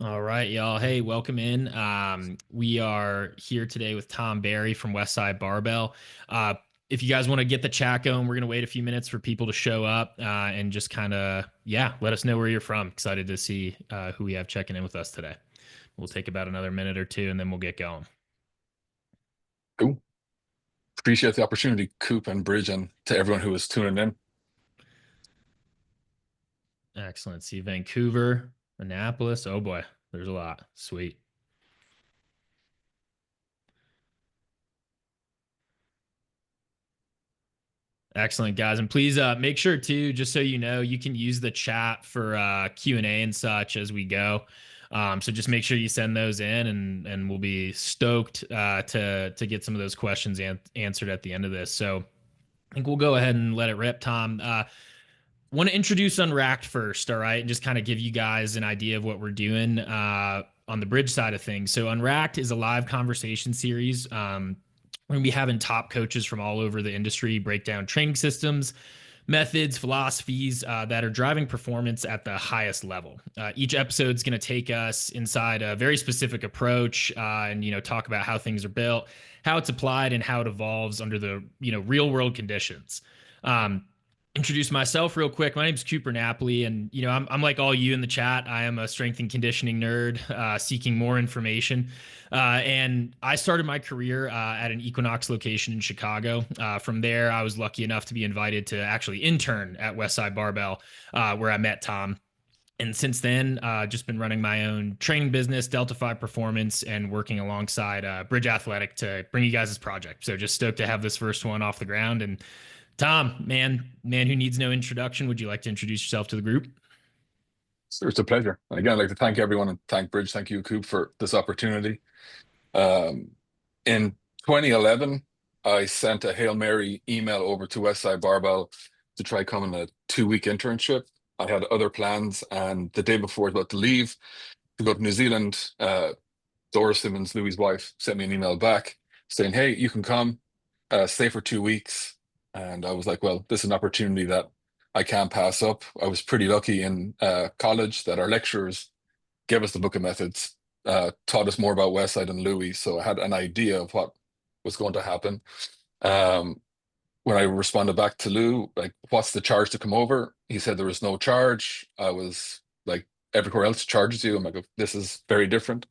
All right, y'all. Hey, welcome in. We are here today with Tom Barry from Westside Barbell. If you guys want to get the chat going, we're going to wait a few minutes for people to show up and just kind of, yeah, let us know where you're from. Excited to see who we have checking in with us today. We'll take about another minute or two and then we'll get going. Cool. Appreciate the opportunity, Coop and Bridge, and to everyone who is tuning in. Excellent. See Vancouver, Annapolis. Oh boy, there's a lot. Sweet. Excellent, guys. And please make sure too, just so you know, you can use the chat for Q&A and such as we go. So just make sure you send those in and we'll be stoked to get some of those questions answered at the end of this. So I think we'll go ahead and let it rip, Tom. Want to introduce Unracked first, all right, and just kind of give you guys an idea of what we're doing on the bridge side of things. So Unracked is a live conversation series. We're going to be having top coaches from all over the industry break down training systems, methods, philosophies that are driving performance at the highest level. Each episode is going to take us inside a very specific approach and talk about how things are built, how it's applied, and how it evolves under the real world conditions. Introduce myself real quick. My name's Cooper Napoli, and I'm like all you in the chat. I am a strength and conditioning nerd seeking more information. And I started my career at an Equinox location in Chicago. From there, I was lucky enough to be invited to actually intern at Westside Barbell, where I met Tom. And since then, just been running my own training business, Delta 5 Performance, and working alongside Bridge Athletic to bring you guys this project. So just stoked to have this first one off the ground. And Tom, man who needs no introduction, would you like to introduce yourself to the group? So it's a pleasure. And again, I'd like to thank everyone and thank Bridge. Thank you, Coop, for this opportunity. Um, in 2011, I sent a Hail Mary email over to Westside Barbell to try coming a 2-week internship. I had other plans, and the day before I was about to leave to go to New Zealand, Louie Simmons, Louie's wife, sent me an email back saying, "Hey, you can come, stay for 2 weeks." And I was like, well, this is an opportunity that I can't pass up. I was pretty lucky in college that our lecturers gave us the book of methods, taught us more about Westside and Louie. So I had an idea of what was going to happen. Um, when I responded back to Lou, like, what's the charge to come over? He said there was no charge. I was like, everywhere else charges you. I'm like, this is very different.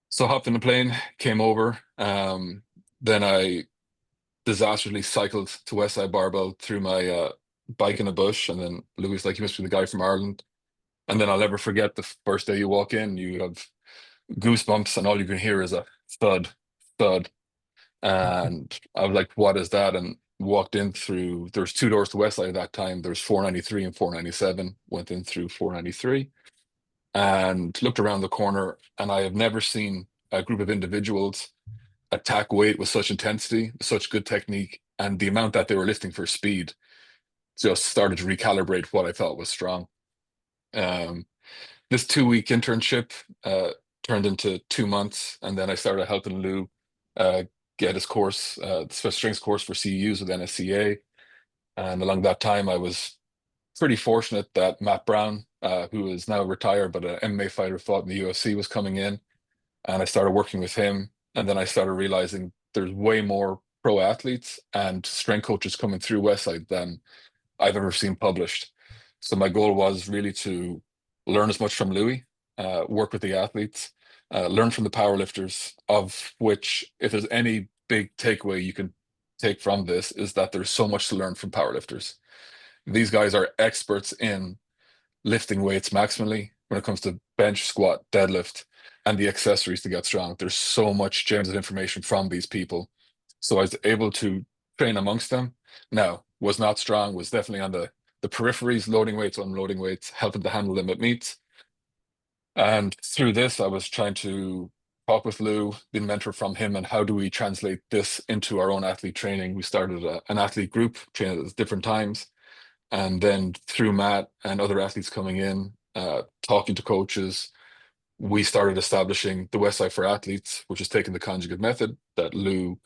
So I hopped in the plane, came over. Then I disastrously cycled to Westside Barbell through my bike in a bush. And then Louis like, you must be the guy from Ireland. And then I'll never forget the first day you walk in, you have goosebumps, and all you can hear is a thud, thud. And I was like, what is that? And walked in through, there's two doors to Westside at that time. There's 493 and 497. Went in through 493 and looked around the corner. And I have never seen a group of individuals attack weight with such intensity, such good technique, and the amount that they were lifting for speed just started to recalibrate what I thought was strong. Um, this 2-week internship turned into 2 months, and then I started helping Lou uh, get his course, the special strengths course for CEUs with NSCA. And along that time, I was pretty fortunate that Matt Brown, who is now retired but an MMA fighter, fought in the UFC, was coming in, and I started working with him. And then I started realizing there's way more pro athletes and strength coaches coming through Westside than I've ever seen published. So my goal was really to learn as much from Louis, work with the athletes, learn from the powerlifters, of which, if there's any big takeaway you can take from this, is that there's so much to learn from powerlifters. These guys are experts in lifting weights maximally when it comes to bench, squat, deadlift, and the accessories to get strong. There's so much gems of information from these people. So I was able to train amongst them. Now, was not strong, was definitely on the peripheries, loading weights, unloading weights, helping to handle them at meets. And through this, I was trying to talk with Lou, been mentor from him, and how do we translate this into our own athlete training? We started an athlete group, training at different times. And then through Matt and other athletes coming in, talking to coaches, we started establishing the Westside for Athletes, which is taking the conjugate method that Lou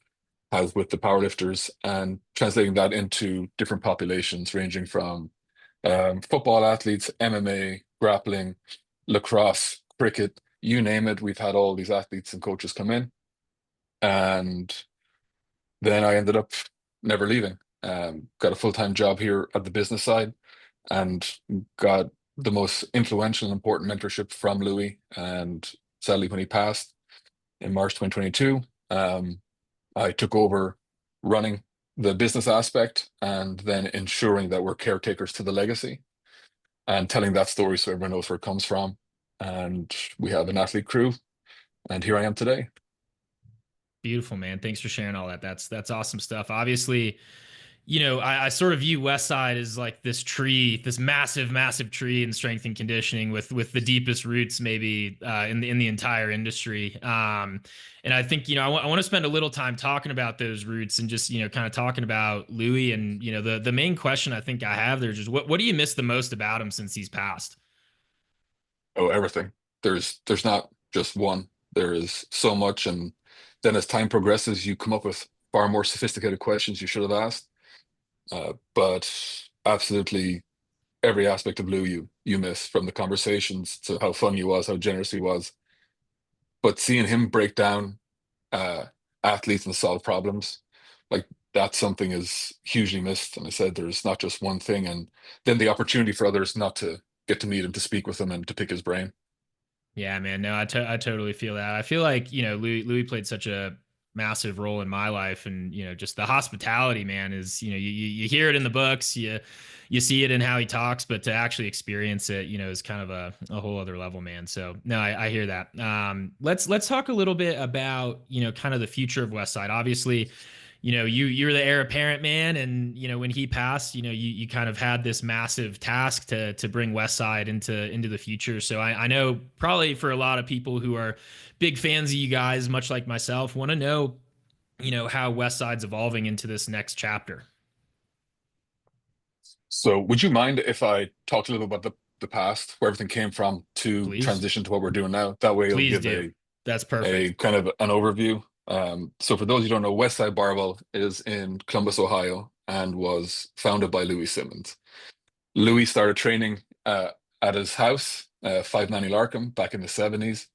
has with the powerlifters and translating that into different populations, ranging from football athletes, MMA, grappling, lacrosse, cricket, you name it. We've had all these athletes and coaches come in, and then I ended up never leaving. Got a full-time job here at the business side, and got the most influential and important mentorship from Louie. And sadly, when he passed in March 2022, I took over running the business aspect and then ensuring that we're caretakers to the legacy and telling that story so everyone knows where it comes from. And we have an athlete crew, and here I am today. Beautiful, man. Thanks for sharing all that. That's awesome stuff. Obviously, I sort of view Westside as like this tree, this massive, massive tree in strength and conditioning with the deepest roots maybe in the entire industry. And I think I want to spend a little time talking about those roots and just kind of talking about Louie. And the main question I think I have there is just what do you miss the most about him since he's passed? Oh, everything. There's not just one. There is so much, and then as time progresses, you come up with far more sophisticated questions you should have asked. But absolutely every aspect of Lou you miss, from the conversations to how fun he was, how generous he was. But seeing him break down uh, athletes and solve problems, like that's something is hugely missed. And I said there's not just one thing, and then the opportunity for others not to get to meet him, to speak with him, and to pick his brain. Yeah, man. No, I totally feel that. I feel like, Louis played such a massive role in my life. And, just the hospitality, man, is, you hear it in the books, you see it in how he talks, but to actually experience it, is kind of a whole other level, man. So no, I hear that. Let's talk a little bit about, kind of the future of Westside. Obviously, you're the heir apparent, man, and when he passed, you kind of had this massive task to bring Westside into the future. So I know probably for a lot of people who are big fans of you guys, much like myself, want to know how Westside's evolving into this next chapter. So would you mind if I talked a little about the past, where everything came from, to Please, transition to what we're doing now? That way it'll please give do. That's a perfect. kind of an overview. So for those who don't know, Westside Barbell is in Columbus, Ohio, and was founded by Louie Simmons. Louie started training at his house, 590 Larkham, back in the 70s.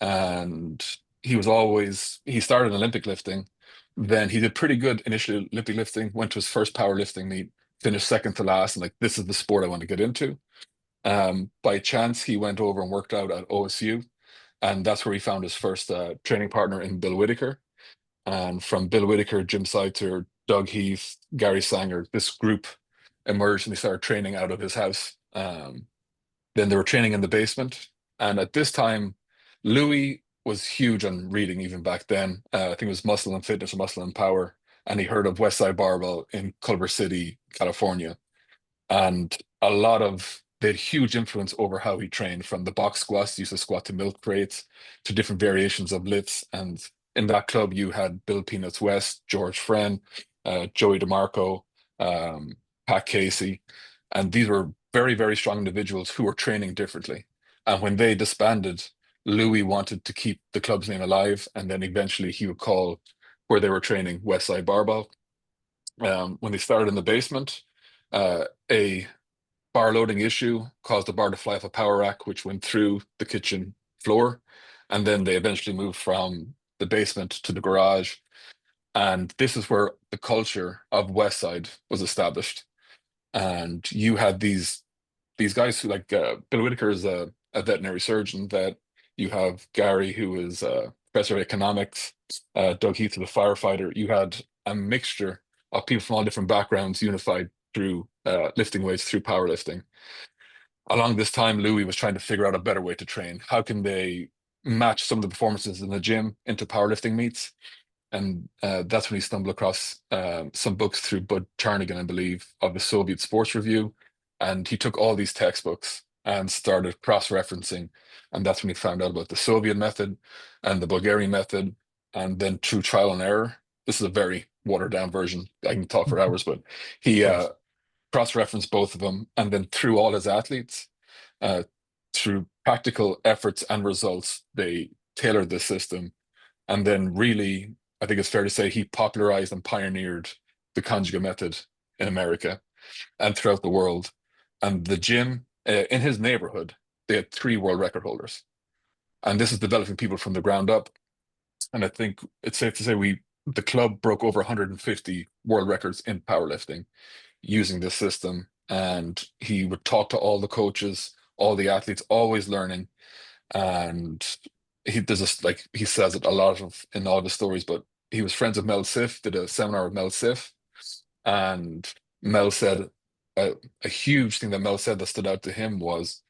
And he started in Olympic lifting. Then he did pretty good initially Olympic lifting, went to his first powerlifting meet, finished second to last, and like, this is the sport I want to get into. By chance, he went over and worked out at OSU, and that's where he found his first training partner in Bill Whitaker. And from Bill Whitaker, Jim Seitzer, Doug Heath, Gary Sanger, this group emerged and they started training out of his house. Then they were training in the basement. And at this time, Louis was huge on reading even back then. I think it was Muscle and Fitness or Muscle and Power. And he heard of Westside Barbell in Culver City, California. And they had huge influence over how he trained, from the box squats, he used to squat to milk crates, to different variations of lifts. And in that club, you had Bill Peanuts West, George Friend, Joey DeMarco, um, Pat Casey. And these were very, very strong individuals who were training differently. And when they disbanded, Louis wanted to keep the club's name alive. And then eventually he would call where they were training Westside Barbell. When they started in the basement, a bar loading issue caused the bar to fly off a power rack, which went through the kitchen floor. And then they eventually moved from the basement to the garage. And this is where the culture of Westside was established. And you had these guys who, like, Bill Whitaker is a veterinary surgeon. That you have Gary, who is a professor of economics, Doug Heath, is a firefighter. You had a mixture of people from all different backgrounds unified through lifting weights, through powerlifting. Along this time, Louis was trying to figure out a better way to train. How can they match some of the performances in the gym into powerlifting meets? And that's when he stumbled across some books through Bud Charnigan, I believe, of the Soviet Sports Review. And he took all these textbooks and started cross-referencing. And that's when he found out about the Soviet method and the Bulgarian method. And then through trial and error, this is a very watered-down version. I can talk for hours, but Of he course. cross-referenced both of them. And then through all his athletes, uh, through practical efforts and results, they tailored the system. And then really, I think it's fair to say he popularized and pioneered the conjugate method in America and throughout the world. And the gym in his neighborhood, they had three world record holders. And this is developing people from the ground up. And I think it's safe to say the club broke over 150 world records in powerlifting using this system. And he would talk to all the coaches, all the athletes, always learning. And there's this, like he says it a lot of in all the stories, but he was friends with Mel Siff, did a seminar with Mel Siff, and Mel said a huge thing that Mel said that stood out to him was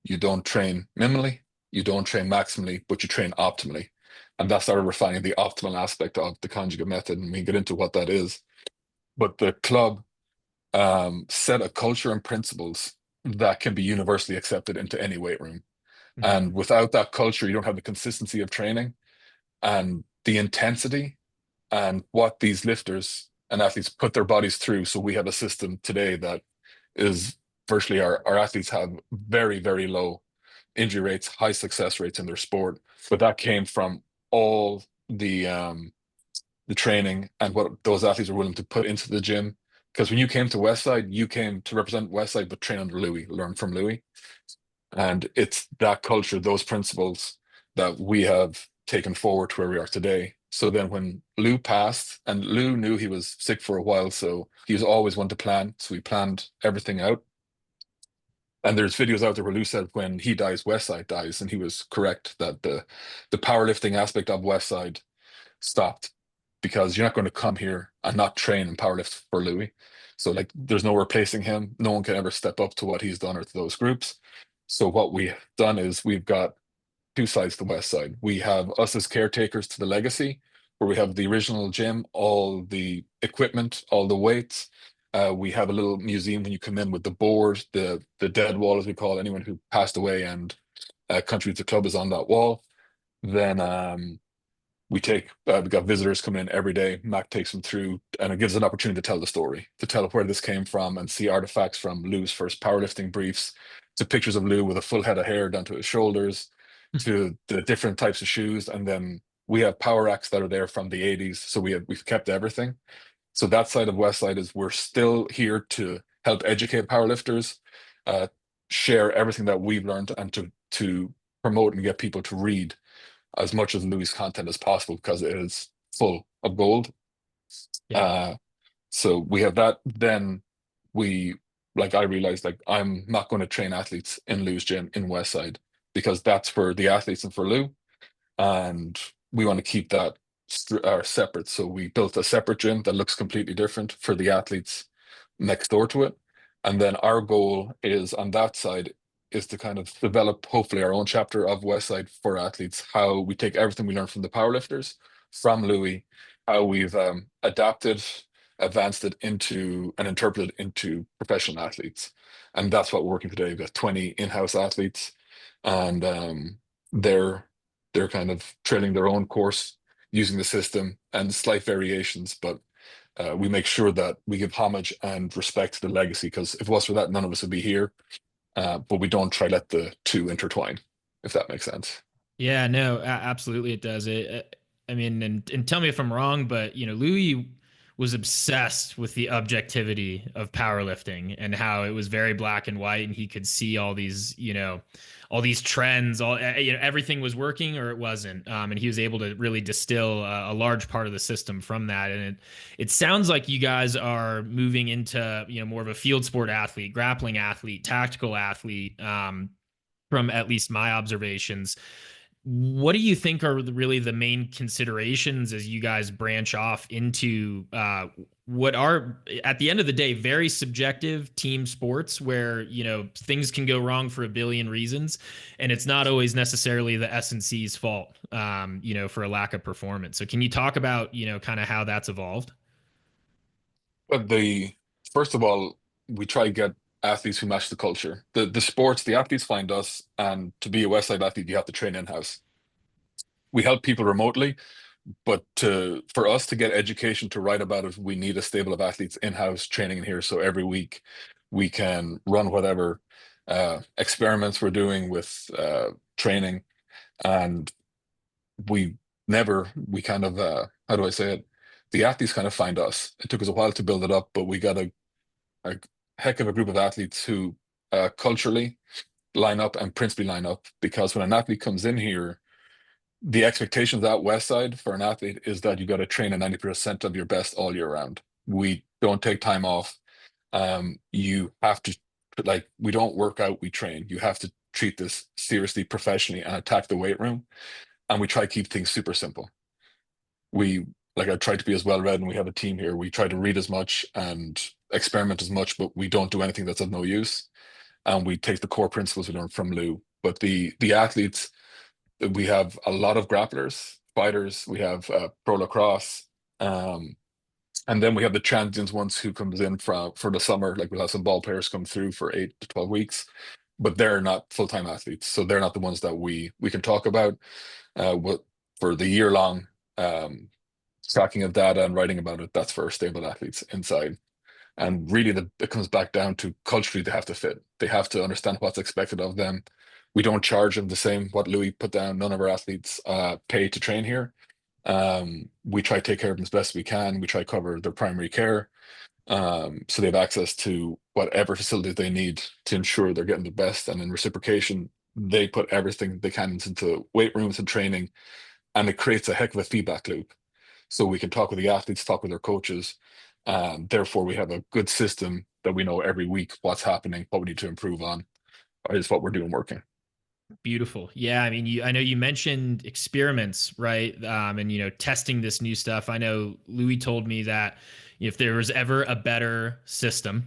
you don't train minimally, you don't train maximally, but you train optimally. And that started refining the optimal aspect of the conjugate method, and we can get into what that is. But the club set a culture and principles that can be universally accepted into any weight room. Mhm. And without that culture, you don't have the consistency of training and the intensity and what these lifters and athletes put their bodies through. So we have a system today that is virtually our athletes have very, very low injury rates, high success rates in their sport. But that came from all the training and what those athletes are willing to put into the gym. Because when you came to Westside, you came to represent Westside, but train under Louie, learn from Louie. And it's that culture, those principles that we have taken forward to where we are today. So then when Lou passed, and Lou knew he was sick for a while, so he was always one to plan. So we planned everything out. And there's videos out there where Lou said when he dies, Westside dies, and he was correct that the powerlifting aspect of Westside stopped because you're not going to come here and not train and powerlift for Louis. So like there's no replacing him. No one can ever step up to what he's done or to those groups. So what we've done is we've got two sides to the West Side. We have us as caretakers to the legacy, where we have the original gym, all the equipment, all the weights. We have a little museum when you come in with the board, the dead wall, as we call it, anyone who passed away and contributes to the club is on that wall. Then we got visitors coming in every day. Mac takes them through, and it gives an opportunity to tell the story, to tell where this came from, and see artifacts from Lou's first powerlifting briefs, to pictures of Lou with a full head of hair down to his shoulders, to the different types of shoes, and then we have power racks that are there from the 80s. So we've kept everything. So that side of Westside is we're still here to help educate powerlifters, uh, share everything that we've learned, and to promote and get people to read as much of Louis' content as possible because it is full of gold. Yeah. Uh, so we have that. Then we, like, I realized like I'm not going to train athletes in Lou's gym in Westside because that's for the athletes and for Lou, and we want to keep that separate. So we built a separate gym that looks completely different for the athletes next door to it. And then our goal is on that side is to kind of develop hopefully our own chapter of Westside for athletes, how we take everything we learned from the powerlifters, from Louis, how we've adapted, advanced it into and interpreted into professional athletes. And that's what we're working today. We've got 20 in-house athletes, and they're kind of trailing their own course using the system and slight variations, but we make sure that we give homage and respect to the legacy because if it was for that, none of us would be here. But we don't try let the two intertwine, if that makes sense. Yeah, no, absolutely it does. I mean, and tell me if I'm wrong, but Louis was obsessed with the objectivity of powerlifting and how it was very black and white, and he could see all these, all these trends, everything was working or it wasn't, and he was able to really distill a large part of the system from that. And it sounds like you guys are moving into, more of a field sport athlete, grappling athlete, tactical athlete. From at least my observations, what do you think are really the main considerations as you guys branch off into what are at the end of the day very subjective team sports where things can go wrong for a billion reasons, and it's not always necessarily the S&C's fault, for a lack of performance? So can you talk about kind of how that's evolved? But the first of all, we try to get athletes who match the culture. The sports, the athletes find us, and to be a Westside athlete, you have to train in-house. We help people remotely, but for us to get education to write about it, we need a stable of athletes in-house training in here. So every week we can run whatever experiments we're doing with training, and we kind of how do I say it? The athletes kind of find us. It took us a while to build it up, but we got a heck of a group of athletes who culturally line up and principally line up, because when an athlete comes in here, the expectations at Westside for an athlete is that you got to train at 90% of your best all year round. We don't take time off. You have to, like, we don't work out, we train. You have to treat this seriously, professionally, and attack the weight room. And we try to keep things super simple. We, like, I try to be as well read, and we have a team here. We try to read as much and experiment as much, but we don't do anything that's of no use. And we take the core principles we learned from Lou. But the athletes, we have a lot of grapplers, fighters. We have pro lacrosse, and then we have the transients ones who comes in for the summer. Like, we'll have some ball players come through for 8 to 12 weeks, but they're not full-time athletes, so they're not the ones that we can talk about. What for the year long tracking of data and writing about it, that's for stable athletes inside. And really, it comes back down to culturally, they have to fit. They have to understand what's expected of them. We don't charge them the same. What Louis put down, none of our athletes pay to train here. We try to take care of them as best we can. We try to cover their primary care, so they have access to whatever facilities they need to ensure they're getting the best. And in reciprocation, they put everything they can into weight rooms and training, and it creates a heck of a feedback loop. So we can talk with the athletes, talk with their coaches. Therefore, we have a good system that we know every week what's happening, what we need to improve on, is what we're doing working. Beautiful. Yeah. I mean, I know you mentioned experiments, right? And, testing this new stuff. I know Louis told me that if there was ever a better system,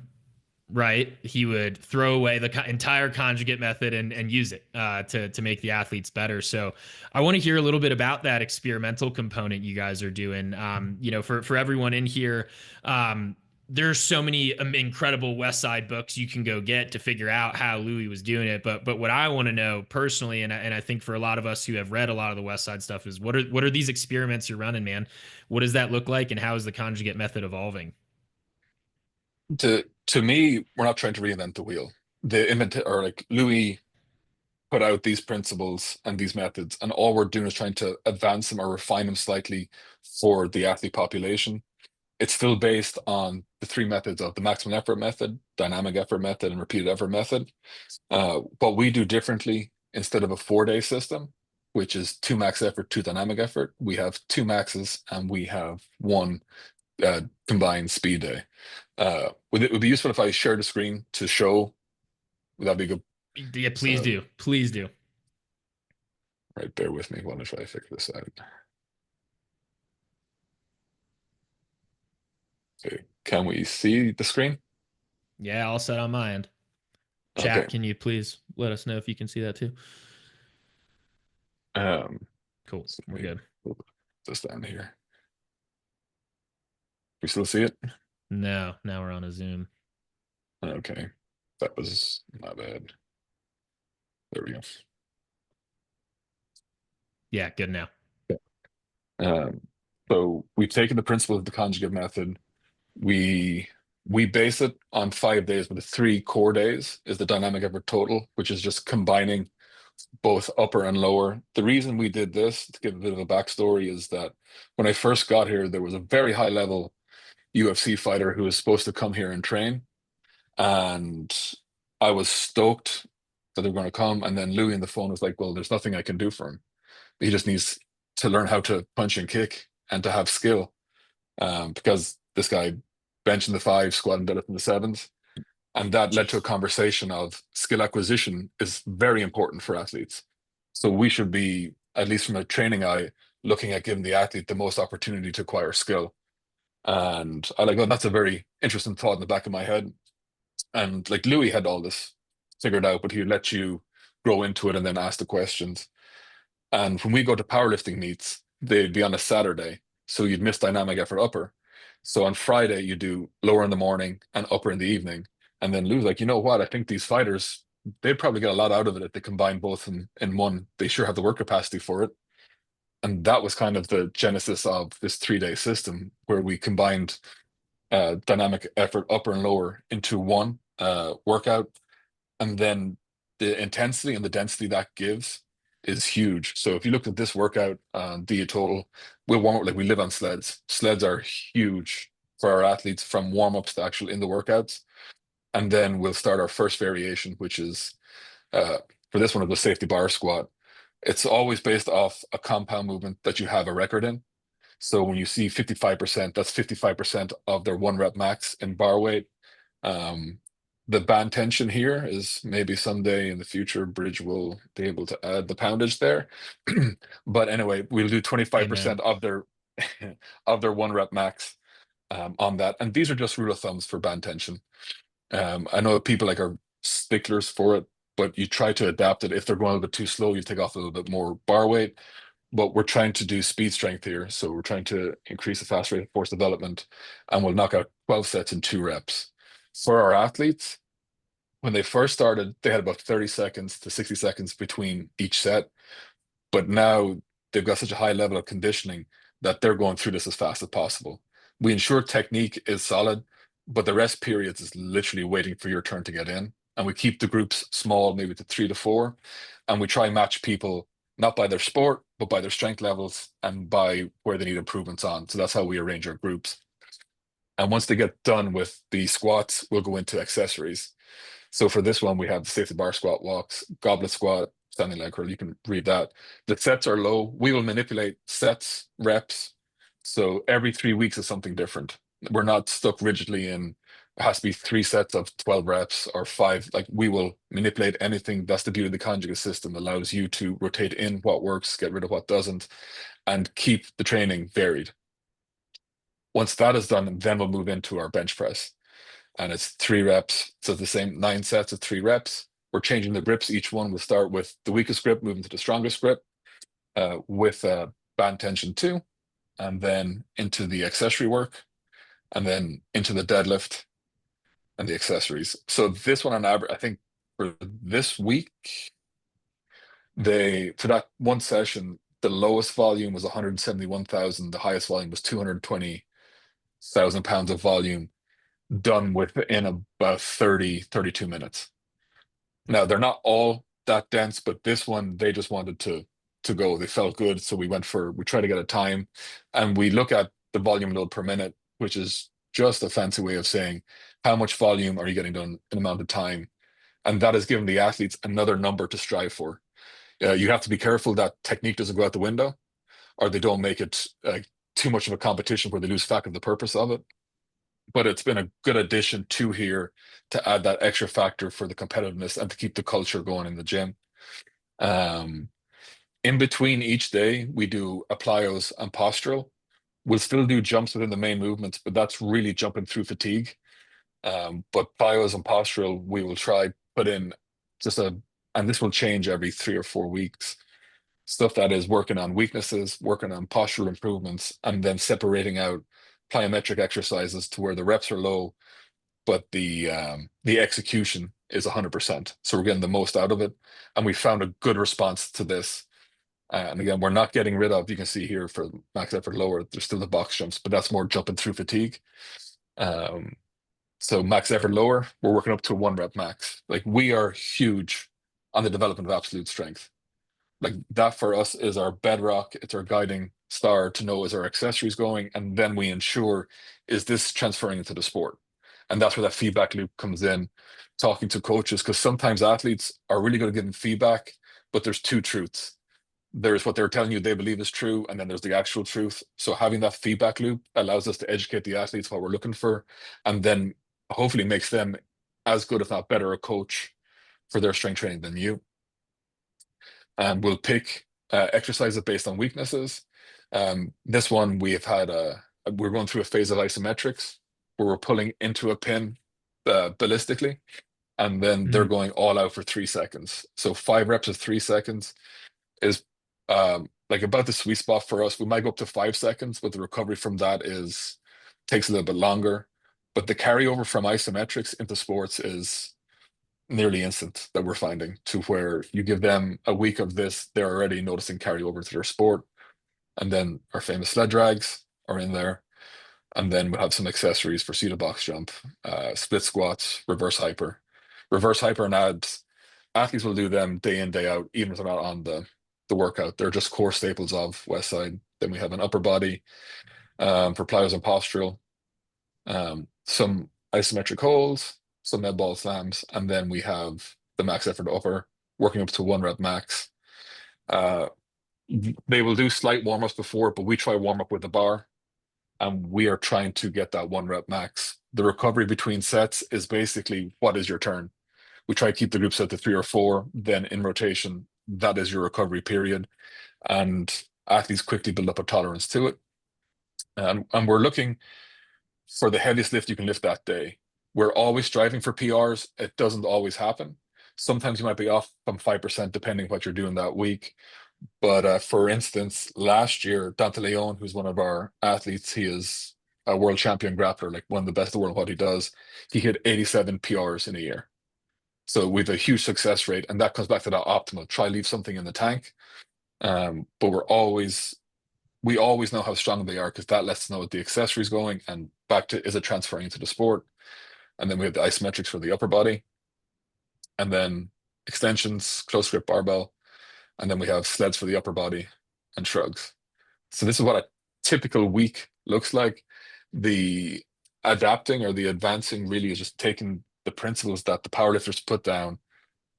right, he would throw away the entire conjugate method and use it to make the athletes better. So I want to hear a little bit about that experimental component you guys are doing. For everyone in here, there's so many incredible Westside books you can go get to figure out how Louis was doing it. But what I want to know personally, and I think for a lot of us who have read a lot of the Westside stuff, is what are these experiments you're running, man? What does that look like, and how is the conjugate method evolving? To me, we're not trying to reinvent the wheel. The invent or like Louis put out these principles and these methods, and all we're doing is trying to advance them or refine them slightly for the athlete population. It's still based on the three methods of the maximum effort method, dynamic effort method, and repeated effort method. What we do differently, instead of a 4-day system, which is 2 max effort, 2 dynamic effort, we have 2 maxes and we have 1 combined speed day. Would it be useful if I shared the screen to show? Would that be good? Yeah, please do. Please do. Right, bear with me while I try to figure this out. Okay, can we see the screen? Yeah, all set on my end. Chat, Okay. can you please let us know if you can see that too? Cool. So We're good. put this down here. We still see it? No, now we're on a Zoom. Okay, that was not bad. There we go. Yeah, good now. So we've taken the principle of the conjugate method. We base it on 5 days, but the 3 core days is the dynamic effort total, which is just combining both upper and lower. The reason we did this, to give a bit of a backstory, is that when I first got here, there was a very high level UFC fighter who was supposed to come here and train, and I was stoked that they were going to come. And then Louis on the phone was like, "Well, there's nothing I can do for him. He just needs to learn how to punch and kick and to have skill." Because this guy benching the 5, squatting deadlift in the 7s. And that led to a conversation of skill acquisition is very important for athletes. So we should be, at least from a training eye, looking at giving the athlete the most opportunity to acquire skill. And I like, well, that's a very interesting thought in the back of my head. And like Louis had all this figured out, but he'd let you grow into it and then ask the questions. And when we go to powerlifting meets, they'd be on a Saturday. So you'd miss dynamic effort upper. So on Friday, you do lower in the morning and upper in the evening. And then Lou's like, you know what? I think these fighters, they'd probably get a lot out of it if they combine both in one. They sure have the work capacity for it. And that was kind of the genesis of this 3-day system where we combined dynamic effort upper and lower into one workout. And then the intensity and the density that gives is huge. So if you looked at this workout, the total, we'll warm up like we live on sleds. Sleds are huge for our athletes from warm ups to actual in the workouts. And then we'll start our first variation, which is Uh, for this one of the safety bar squat, it's always based off a compound movement that you have a record in. So when you see 55%, that's 55% of their one rep max in bar weight. Um, the band tension here is maybe someday in the future, Bridge will be able to add the poundage there. But anyway, we'll do Amen. 25% of their of their one rep max on that. And these are just rule of thumbs for band tension. I know people like are sticklers for it, but you try to adapt it. If they're going a little bit too slow, you take off a little bit more bar weight. But we're trying to do speed strength here. So we're trying to increase the fast rate of force development, and we'll knock out 12 sets in 2 reps. For our athletes, when they first started, they had about 30 seconds to 60 seconds between each set. But now they've got such a high level of conditioning that they're going through this as fast as possible. We ensure technique is solid, but the rest periods is literally waiting for your turn to get in. And we keep the groups small, maybe to 3 to 4. And we try and match people not by their sport, but by their strength levels and by where they need improvements on. So that's how we arrange our groups. And once they get done with the squats, we'll go into accessories. So for this one, we have the safety bar squat walks, goblet squat, standing leg curl. You can read that. The sets are low. We will manipulate sets, reps. So every 3 weeks is something different. We're not stuck rigidly in it has to be 3 sets of 12 reps or 5. Like we will manipulate anything. That's the beauty of the conjugate system. Allows you to rotate in what works, get rid of what doesn't, and keep the training varied. Once that is done, then we'll move into our bench press. And it's 3 reps. So the same 9 sets of 3 reps. We're changing the grips. Each one will start with the weakest grip, moving to the strongest grip with band tension 2, and then into the accessory work, and then into the deadlift and the accessories. So this one on average, I think for this week, for that one session, the lowest volume was 171,000. The highest volume was 220,000 pounds of volume done within about 32 minutes. Now they're not all that dense, but this one they just wanted to go. They felt good, so we try to get a time, and we look at the volume load per minute, which is just a fancy way of saying how much volume are you getting done in amount of time, and that has given the athletes another number to strive for. You have to be careful that technique doesn't go out the window, or they don't make it too much of a competition where they lose track of the purpose of it. But it's been a good addition to here to add that extra factor for the competitiveness and to keep the culture going in the gym. Um, in between each day, we do a plyos and postural. We'll still do jumps within the main movements, but that's really jumping through fatigue. But plyos and postural, we will try put in and this will change every 3 or 4 weeks. Stuff that is working on weaknesses, working on postural improvements, and then separating out plyometric exercises to where the reps are low, but the execution is 100%. So we're getting the most out of it, and we found a good response to this. And again, we're not getting rid of. You can see here for max effort lower, there's still the box jumps, but that's more jumping through fatigue. So max effort lower, we're working up to a 1 rep max. Like we are huge on the development of absolute strength. Like that for us is our bedrock. It's our guiding star to know is our accessories going, and then we ensure is this transferring into the sport, and that's where that feedback loop comes in. Talking to coaches, because sometimes athletes are really good at giving feedback, but there's 2 truths. There's what they're telling you they believe is true, and then there's the actual truth. So having that feedback loop allows us to educate the athletes what we're looking for, and then hopefully makes them as good, if not better, a coach for their strength training than you. And we'll pick exercises based on weaknesses. This one we're going through a phase of isometrics where we're pulling into a pin ballistically, and then they're Mhm. going all out for 3 seconds. So 5 reps of 3 seconds is like about the sweet spot for us. We might go up to 5 seconds, but the recovery from that takes a little bit longer. But the carryover from isometrics into sports is nearly instant that we're finding, to where you give them a week of this, they're already noticing carryover to their sport. And then our famous sled drags are in there. And then we'll have some accessories for seated box jump, split squats, reverse hyper. Reverse hyper and abs, athletes will do them day in, day out, even if they're not on the workout. They're just core staples of Westside. Then we have an upper body for plyos and postural, some isometric holds, some med ball slams, and then we have the max effort upper working up to 1 rep max. Uh, they will do slight warm-ups before, but we try warm up with the bar, and we are trying to get that 1 rep max. The recovery between sets is basically what is your turn. We try to keep the group set to 3 or 4, then in rotation, that is your recovery period. And athletes quickly build up a tolerance to it. And we're looking for the heaviest lift you can lift that day. We're always striving for PRs. It doesn't always happen. Sometimes you might be off from 5% depending what you're doing that week. But for instance, last year, Dante Leon, who's one of our athletes, he is a world champion grappler, like one of the best in the world at what he does. He hit 87 PRs in a year. So we have a huge success rate, and that comes back to that optimal. Try leave something in the tank. But we always know how strong they are because that lets us know what the accessory is going and back to is it transferring into the sport. And then we have the isometrics for the upper body, and then extensions, close grip barbell, and then we have sleds for the upper body and shrugs. So this is what a typical week looks like. The adapting or the advancing really is just taking the principles that the powerlifters put down,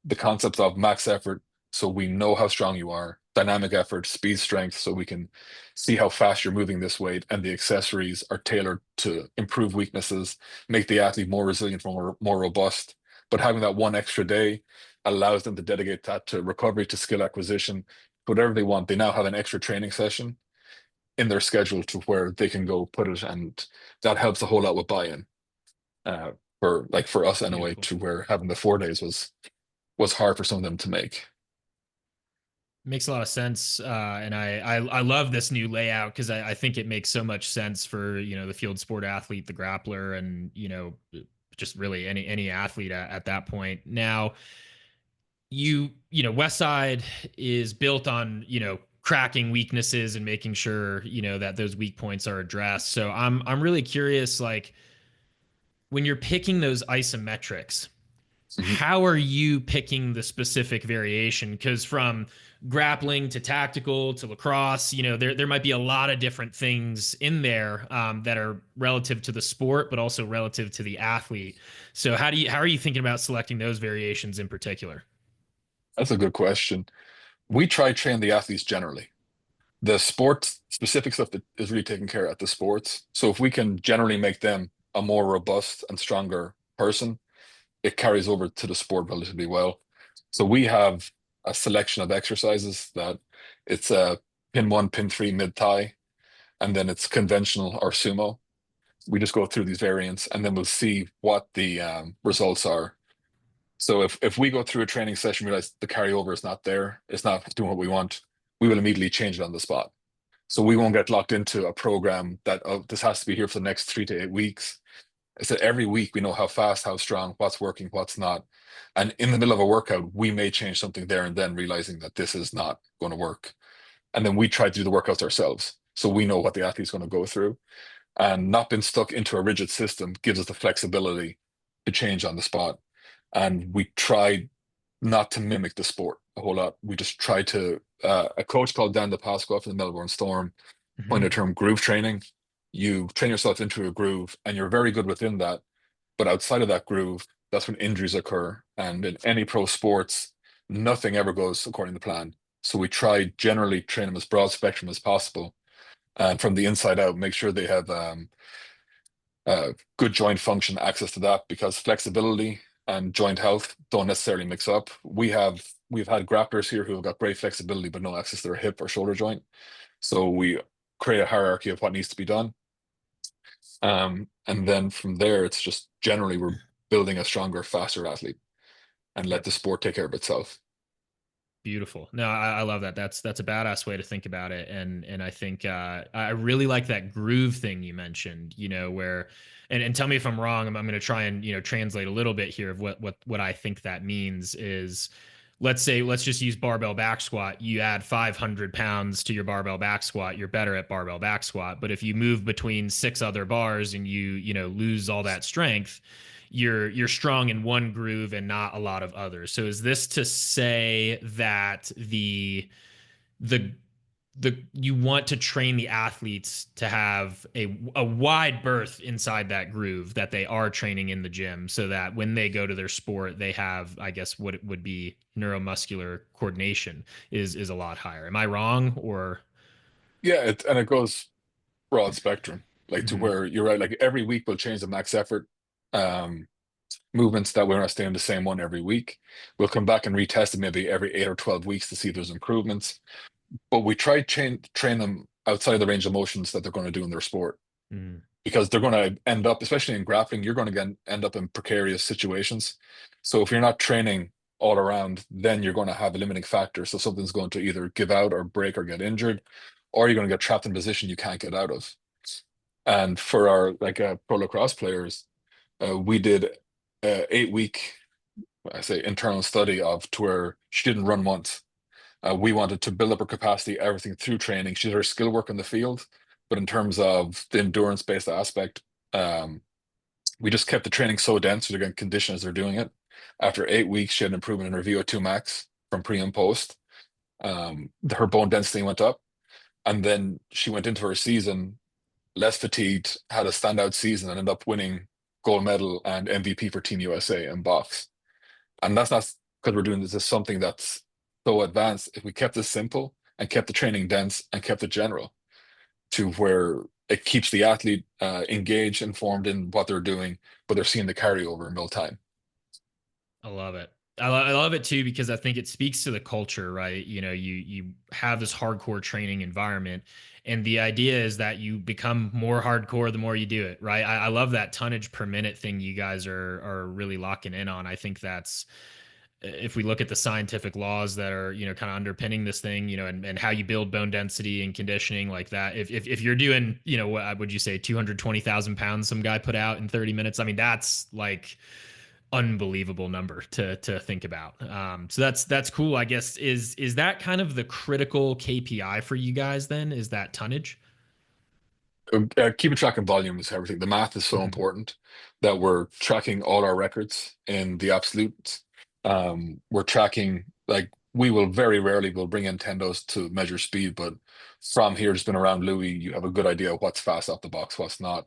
the concepts of max effort, so we know how strong you are, dynamic effort, speed, strength, so we can see how fast you're moving this weight, and the accessories are tailored to improve weaknesses, make the athlete more resilient, more robust. But having that one extra day allows them to dedicate that to recovery, to skill acquisition, whatever they want. They now have an extra training session in their schedule to where they can go put it, and that helps a whole lot with buy-in. For us anyway, Beautiful. to where having the 4 days was hard for some of them to make. Makes a lot of sense, and I love this new layout because I think it makes so much sense for the field sport athlete, the grappler, and just really any athlete at that point. Now, Westside is built on cracking weaknesses and making sure that those weak points are addressed. So I'm really curious, like when you're picking those isometrics, Mhm. how are you picking the specific variation? Because from grappling to tactical to lacrosse, there might be a lot of different things in there that are relative to the sport, but also relative to the athlete. So how are you thinking about selecting those variations in particular? That's a good question. We try train the athletes generally. The sports specific stuff that is really taken care of at the sports. So if we can generally make them a more robust and stronger person, it carries over to the sport relatively well. So we have a selection of exercises that it's a pin one, pin three, mid thigh, and then it's conventional or sumo. We just go through these variants, and then we'll see what the results are. So if we go through a training session, realize the carryover is not there, it's not doing what we want, we will immediately change it on the spot. So we won't get locked into a program that this has to be here for the next 3 to 8 weeks. It's that every week we know how fast, how strong, what's working, what's not. And in the middle of a workout, we may change something there and then, realizing that this is not going to work. And then we try to do the workouts ourselves. So we know what the athlete's going to go through. And not being stuck into a rigid system gives us the flexibility to change on the spot. And we try not to mimic the sport a whole lot. We just try to, a coach called Dan DePasqua from the Melbourne Storm coined Mm-hmm. the term groove training. You train yourself into a groove and you're very good within that. But outside of that groove, that's when injuries occur. And in any pro sports, nothing ever goes according to plan. So we try generally train them as broad spectrum as possible. And from the inside out, make sure they have good joint function, access to that, because flexibility and joint health don't necessarily mix up. We've had grapplers here who have got great flexibility but no access to their hip or shoulder joint. So we create a hierarchy of what needs to be done. And then from there, it's just generally we're building a stronger, faster athlete and let Yep. the sport take care of itself. Beautiful. No, I love that. That's a badass way to think about it, and I think I really like that groove thing you mentioned. Where and tell me if I'm wrong. I'm going to try and translate a little bit here of what I think that means is. Let's just use barbell back squat. You add 500 pounds to your barbell back squat, you're better at barbell back squat. But if you move between six other bars and you lose all that strength, you're strong in one groove and not a lot of others. So is this to say that the you want to train the athletes to have a wide berth inside that groove that they are training in the gym, so that when they go to their sport, they have, I guess, what it would be neuromuscular coordination is a lot higher. Am I wrong? Or Yeah, and it goes broad spectrum, like to Mhm. where you're right. Like every week we'll change the max effort movements that we're not staying the same one every week. We'll come back and retest it maybe every 8 or 12 weeks to see if there's improvements. But we try train them outside the range of motions that they're going to do in their sport, Mhm. because they're going to end up, especially in grappling, you're going to end up in precarious situations. So if you're not training all around, then you're going to have a limiting factor. So something's going to either give out or break or get injured, or you're going to get trapped in a position you can't get out of. And for our like pro lacrosse players, we did 8 week, I say, internal study of to where she didn't run once. We wanted to build up her capacity, everything through training. She did her skill work in the field, but in terms of the endurance-based aspect, um, we just kept the training so dense, so they're getting conditioned as they're doing it. After 8 weeks, she had an improvement in her VO2 max from pre and post. Her bone density went up, and then she went into her season less fatigued, had a standout season, and ended up winning gold medal and MVP for Team USA in box. And that's not because we're doing this as something that's so advanced. If we kept this simple and kept the training dense and kept it general to where it keeps the athlete engaged, informed in what they're doing, but they're seeing the carryover in real time. I love it. I love it too, because I think it speaks to the culture, right? You have this hardcore training environment, and the idea is that you become more hardcore the more you do it, right? I love that tonnage per minute thing you guys are really locking in on. I think that's, if we look at the scientific laws that are, kind of underpinning this thing, and how you build bone density and conditioning like that. If you're doing, what would you say, 220,000 pounds some guy put out in 30 minutes? I mean, that's like unbelievable number to think about. So that's cool. I guess is that kind of the critical KPI for you guys then? Is that tonnage? Keeping track of volume is everything. The math is so Mhm. important that we're tracking all our records in the absolutes. We're tracking, like, we will very rarely will bring in tendos to measure speed, but from here, just been around Louie, you have a good idea of what's fast off the box, what's not.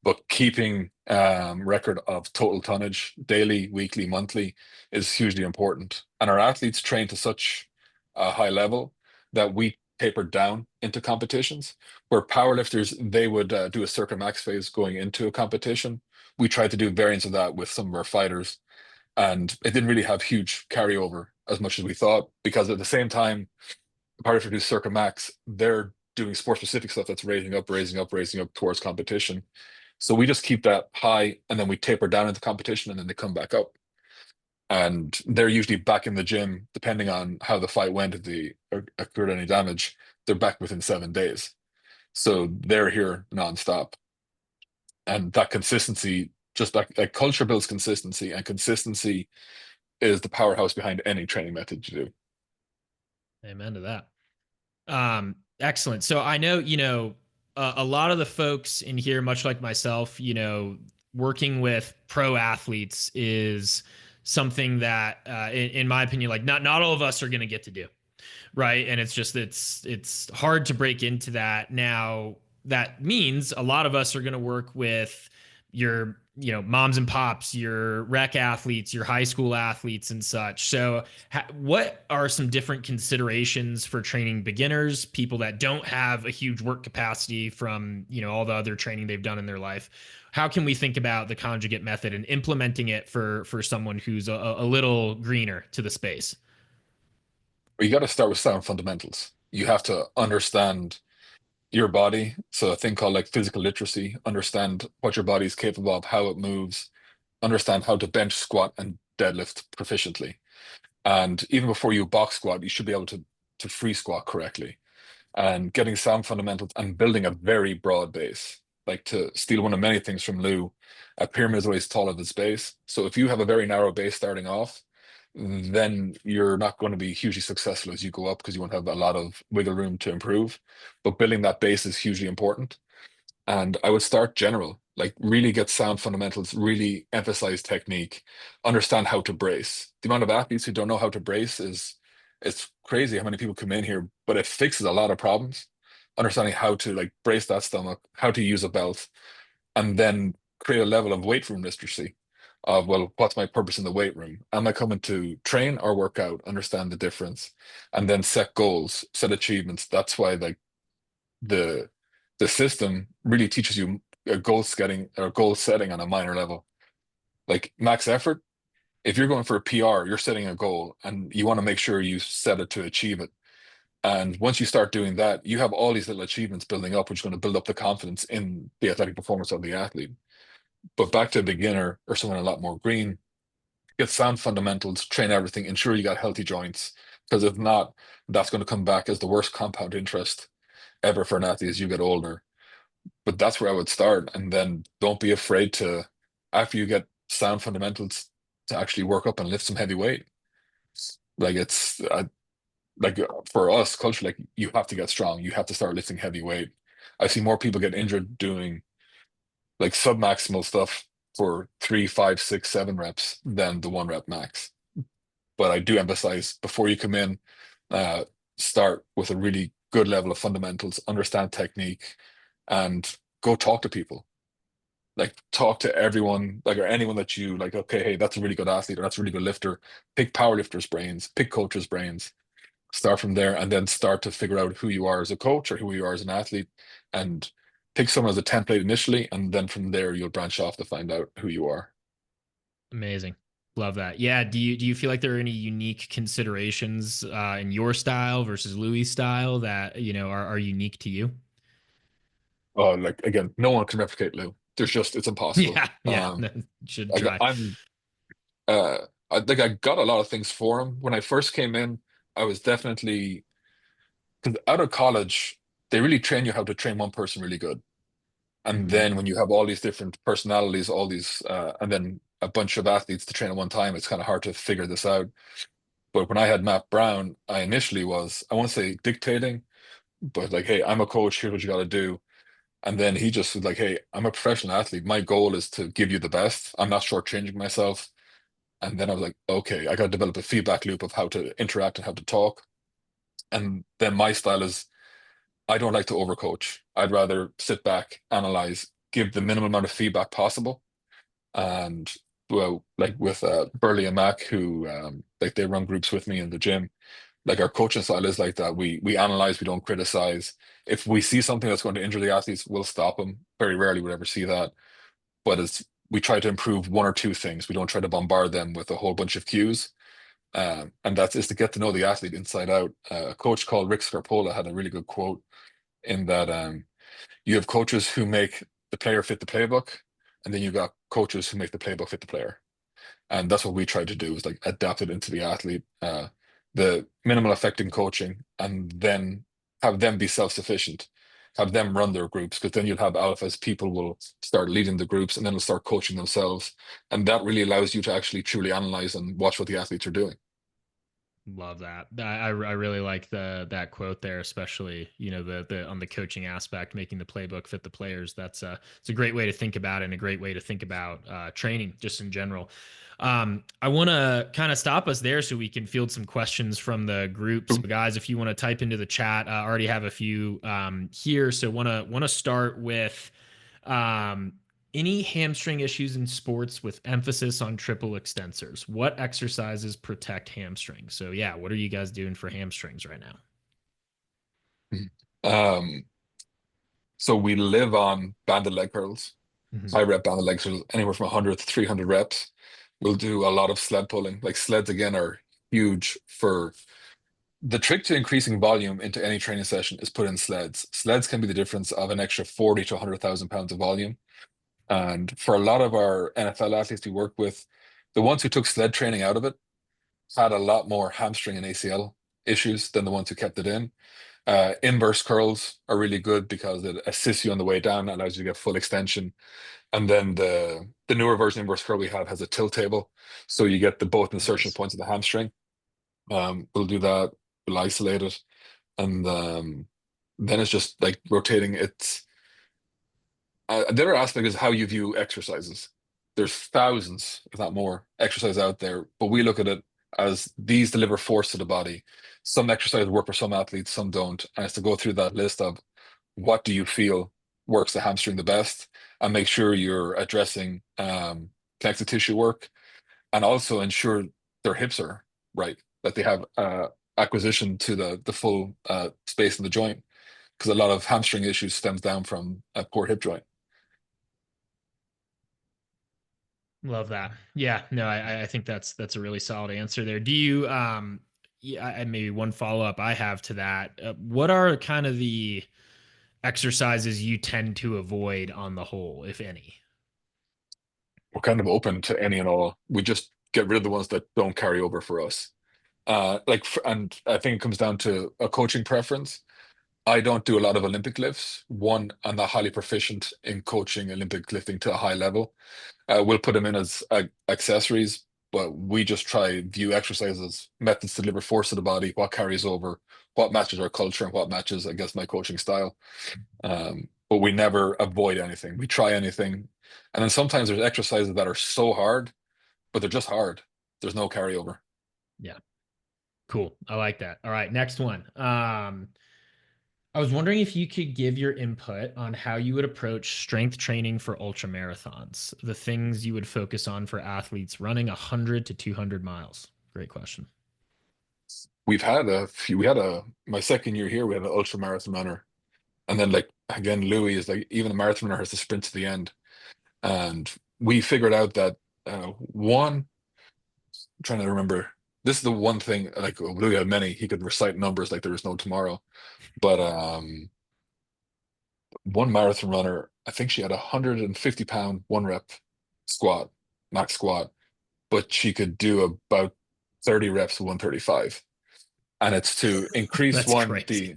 But keeping record of total tonnage daily, weekly, monthly is hugely important. And our athletes train to such a high level that we taper down into competitions, where powerlifters, they would do a circa max phase going into a competition. We tried to do variants of that with some of our fighters, and it didn't really have huge carryover as much as we thought, because at the same time the powerlifters do circa max, they're doing sport specific stuff that's raising up, raising up, raising up towards competition. So we just keep that high, and then we taper down into competition, and then they come back up, and they're usually back in the gym depending on how the fight went. If they occurred any damage, they're back within 7 days. So they're here nonstop. And that consistency, just like culture builds consistency, and consistency is the powerhouse behind any training method you do. Amen to that. Excellent. So I know, a lot of the folks in here, much like myself, working with pro athletes is something that, in my opinion, like not all of us are going to get to do. Right. And it's hard to break into that. Now that means a lot of us are going to work with your, moms and pops, your rec athletes, your high school athletes and such. So what are some different considerations for training beginners, people that don't have a huge work capacity from, all the other training they've done in their life? How can we think about the conjugate method and implementing it for someone who's a little greener to the space? But you got to start with sound fundamentals. You have to understand your body. So a thing called like physical literacy, understand what your body is capable of, how it moves, understand how to bench, squat, and deadlift proficiently. And even before you box squat, you should be able to free squat correctly. And getting sound fundamentals and building a very broad base. Like, to steal one of many things from Lou, a pyramid is always tall at its base. So if you have a very narrow base starting off, then you're not going to be hugely successful as you go up, because you won't have a lot of wiggle room to improve. But building that base is hugely important. And I would start general, like really get sound fundamentals, really emphasize technique, understand how to brace. The amount of athletes who don't know how to brace is it's crazy how many people come in here, but it fixes a lot of problems. Understanding how to like brace that stomach, how to use a belt, and then create a level of weight room literacy of, well, what's my purpose in the weight room? Am I coming to train or work out? Understand the difference, and then set goals, set achievements. That's why like the the system really teaches you a goal setting on a minor level. Like max effort, if you're going for a PR, you're setting a goal and you want to make sure you set it to achieve it. And once you start doing that, you have all these little achievements building up, which is going to build up the confidence in the athletic performance of the athlete. But back to a beginner or someone a lot more green, get sound fundamentals, train everything, ensure you got healthy joints. Because if not, that's going to come back as the worst compound interest ever for an athlete as you get older. But that's where I would start. And then don't be afraid to, after you get sound fundamentals, to actually work up and lift some heavy weight. Like it's like for us culturally, like you have to get strong. You have to start lifting heavy weight. I see more people get injured doing like sub-maximal stuff for 3, 5, 6, 7 reps than the 1 rep max. But I do emphasize before you come in, uh, start with a really good level of fundamentals, understand technique, and go talk to people. Like talk to everyone, like or anyone that you like, okay, hey, that's a really good athlete or that's a really good lifter. Pick power lifters' brains, pick coaches' brains, start from there, and then start to figure out who you are as a coach or who you are as an athlete, and pick someone as a template initially, and then from there you'll branch off to find out who you are. Amazing. Love that. Yeah. Do you feel like there are any unique considerations in your style versus Louis' style that are unique to you? Like again, no one can replicate Lou. There's just it's impossible. Yeah, yeah. Should I, try. I'm I think I got a lot of things for him. When I first came in, I was definitely because out of college, they really train you how to train one person really good. And Hmm. then when you have all these different personalities, all these, and then a bunch of athletes to train at one time, it's kind of hard to figure this out. But when I had Matt Brown, I initially was, I won't say dictating, but like, hey, I'm a coach, here's what you got to do. And then he just was like, hey, I'm a professional athlete. My goal is to give you the best. I'm not shortchanging myself. And then I was like, okay, I got to develop a feedback loop of how to interact and how to talk. And then my style is I don't like to overcoach. I'd rather sit back, analyze, give the minimum amount of feedback possible. And well, like with Burley and Mac, who like they run groups with me in the gym. Like our coaching style is like that. We analyze, we don't criticize. If we see something that's going to injure the athletes, we'll stop them. Very rarely would ever see that. But it's we try to improve one or two things. We don't try to bombard them with a whole bunch of cues. And that's is to get to know the athlete inside out. A coach called Rick Scarpola had a really good quote in that you have coaches who make the player fit the playbook, and then you've got coaches who make the playbook fit the player. And that's what we try to do is like adapt it into the athlete, the minimal affecting coaching, and then have them be self-sufficient, have them run their groups, because then you'll have alphas, people will start leading the groups and then they'll start coaching themselves. And that really allows you to actually truly analyze and watch what the athletes are doing. Love that. I really like that quote there, especially the on the coaching aspect, making the playbook fit the players. That's it's a great way to think about it and a great way to think about training just in general. I want to kind of stop us there so we can field some questions from the group. So guys, if you want to type into the chat, I already have a few here. So want to start with um, any hamstring issues in sports with emphasis on triple extensors? What exercises protect hamstrings? So yeah, what are you guys doing for hamstrings right now? Um, so we live on banded leg curls, Mhm. high rep banded leg curls, anywhere from 100 to 300 reps. We'll do a lot of sled pulling. Like sleds again are huge for the trick to increasing volume into any training session is put in sleds. Sleds can be the difference of an extra 40 to 100,000 pounds of volume. And for a lot of our NFL athletes we work with, the ones who took sled training out of it had a lot more hamstring and ACL issues than the ones who kept it in. Inverse curls are really good because it assists you on the way down, allows you to get full extension. And then the newer version inverse curl we have has a tilt table, so you get the both insertion Nice. points of the hamstring. We'll do that. We'll isolate it, and then it's just like rotating. It's the other aspect is how you view exercises. There's thousands, if not more, exercise out there, but we look at it. as these deliver force to the body. Some exercises work for some athletes, some don't. And it's to go through that list of what do you feel works the hamstring the best, and make sure you're addressing connective tissue work, and also ensure their hips are right, that they have acquisition to the full space in the joint, because a lot of hamstring issues stems down from a poor hip joint. Love that. Yeah, no, I think that's a really solid answer there. Do you yeah, maybe one follow up I have to that. What are kind of the exercises you tend to avoid on the whole, if any? We're kind of open to any and all. We just get rid of the ones that don't carry over for us. And I think it comes down to a coaching preference. I don't do a lot of Olympic lifts. One, I'm not highly proficient in coaching Olympic lifting to a high level. We'll put them in as accessories, but we just try view exercises, methods to deliver force to the body, what carries over, what matches our culture, and what matches, I guess, my coaching style. But we never avoid anything. We try anything. And then sometimes there's exercises that are so hard, but they're just hard. There's no carryover. Yeah. Cool. I like that. All right, next one. I was wondering if you could give your input on how you would approach strength training for ultra marathons, the things you would focus on for athletes running 100 to 200 miles. Great question. We've had a few, we had my second year here, we had an ultra marathon runner. And then like, again, Louie is like, even a marathon runner has to sprint to the end. And we figured out that one, I'm trying to remember, this is the one thing, like Louis had many, he could recite numbers like there was no tomorrow. But one marathon runner, I think she had a 150-pound one rep squat, max squat, but she could do about 30 reps of 135. And it's to increase That's one, crazy.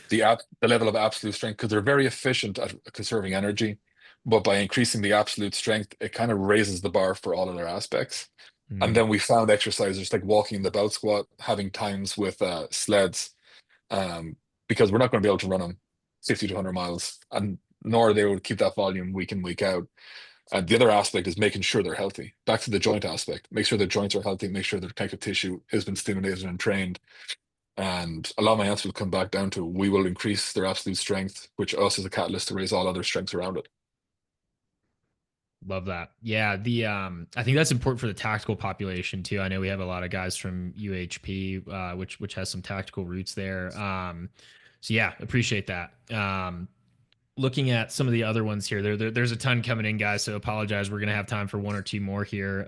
the level of absolute strength, because they're very efficient at conserving energy. But by increasing the absolute strength, it kind of raises the bar for all other aspects. And Mm, then we found exercises like walking in the belt squat, having times with sleds, um, because we're not going to be able to run them 50 to 100 miles, and nor they would keep that volume week in, week out. And the other aspect is making sure they're healthy. Back to the joint aspect, make sure their joints are healthy, make sure their connective tissue has been stimulated and trained. And a lot of my answers will come back down to we will increase their absolute strength, which us is a catalyst to raise all other strengths around it. love that. Yeah, the I think that's important for the tactical population too. I know we have a lot of guys from UHP, which has some tactical roots there. So yeah, appreciate that. Looking at some of the other ones here, there's a ton coming in, guys. So apologize. We're gonna have time for one or two more here.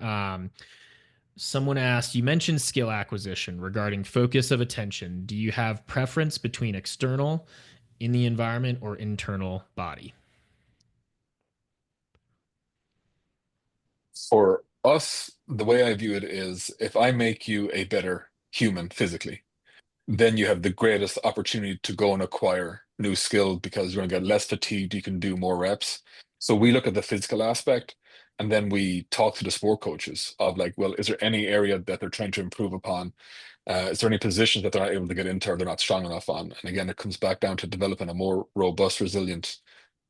Someone asked, you mentioned skill acquisition regarding focus of attention. Do you have preference between external in the environment or internal body? For us, the way I view it is if I make you a better human physically, then you have the greatest opportunity to go and acquire new skill because you're going to get less fatigued, you can do more reps. So we look at the physical aspect, and then we talk to the sport coaches of like, well, is there any area that they're trying to improve upon? Is there any positions that they're not able to get into or they're not strong enough on? And again, it comes back down to developing a more robust, resilient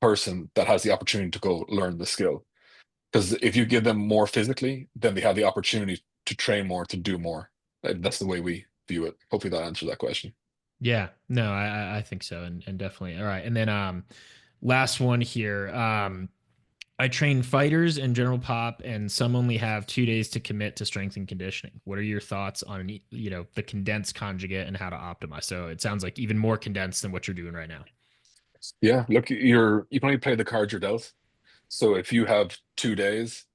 person that has the opportunity to go learn the skill. Because if you give them more physically, then they have the opportunity to train more, to do more. That's the way we view it. Hopefully that answers that question. Yeah, no, I think so, and definitely. All right, and then last one here. I train fighters and general pop, and some only have 2 days to commit to strength and conditioning. What are your thoughts on the condensed conjugate and how to optimize? So it sounds like even more condensed than what you're doing right now. Yeah, look, you can only play the cards you're dealt. So if you have 2 days,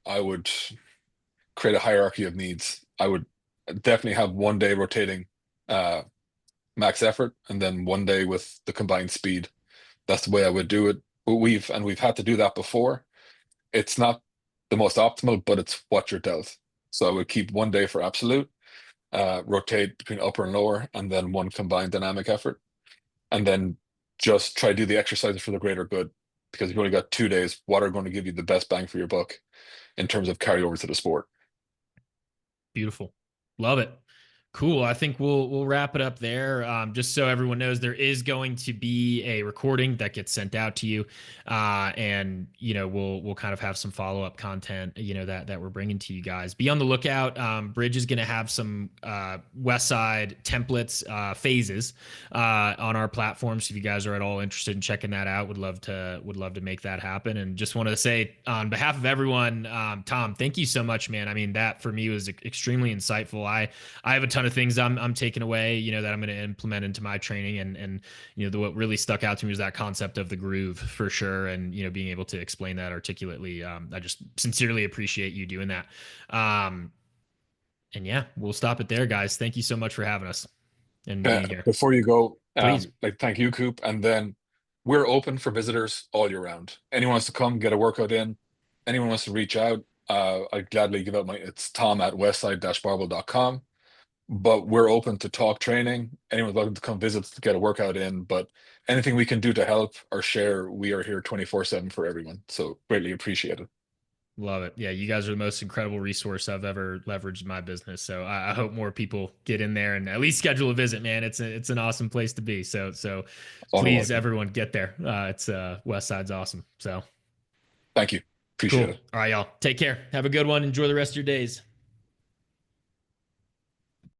I would create a hierarchy of needs. I would definitely have one day rotating uh max effort and then one day with the combined speed. That's the way I would do it. But we've had to do that before. It's not the most optimal, but it's what you're dealt. So I would keep one day for absolute, rotate between upper and lower, and then one combined dynamic effort. And then just try to do the exercises for the greater good. Because you've only got 2 days, what are going to give you the best bang for your buck in terms of carryover to the sport? Beautiful, love it. Cool. I think we'll wrap it up there. Just so everyone knows, there is going to be a recording that gets sent out to you, and we'll kind of have some follow up content, that we're bringing to you guys. Be on the lookout. Bridge is going to have some Westside templates phases on our platform. So if you guys are at all interested in checking that out, would love to make that happen. And just wanted to say on behalf of everyone, Tom, thank you so much, man. I mean, that for me was extremely insightful. I have a ton of things I'm taking away, that I'm going to implement into my training, and what really stuck out to me was that concept of the groove for sure, and being able to explain that articulately. I just sincerely appreciate you doing that. And yeah, we'll stop it there, guys. Thank you so much for having us and being here. Before you go, Please. like thank you, Coop, and then we're open for visitors all year round. Anyone wants to come get a workout in, anyone wants to reach out, I'd gladly give out it's tom@westside-barbell.com. But we're open to talk training. Anyone's welcome to come visit to get a workout in. But anything we can do to help or share, we are here 24/7 for everyone. So greatly appreciate it. Love it. Yeah, you guys are the most incredible resource I've ever leveraged in my business. So I hope more people get in there and at least schedule a visit, man. It's an awesome place to be. So All please, welcome. everyone, get there. It's West Side's awesome. So Thank you. Appreciate cool. it. All right, y'all. Take care. Have a good one. Enjoy the rest of your days.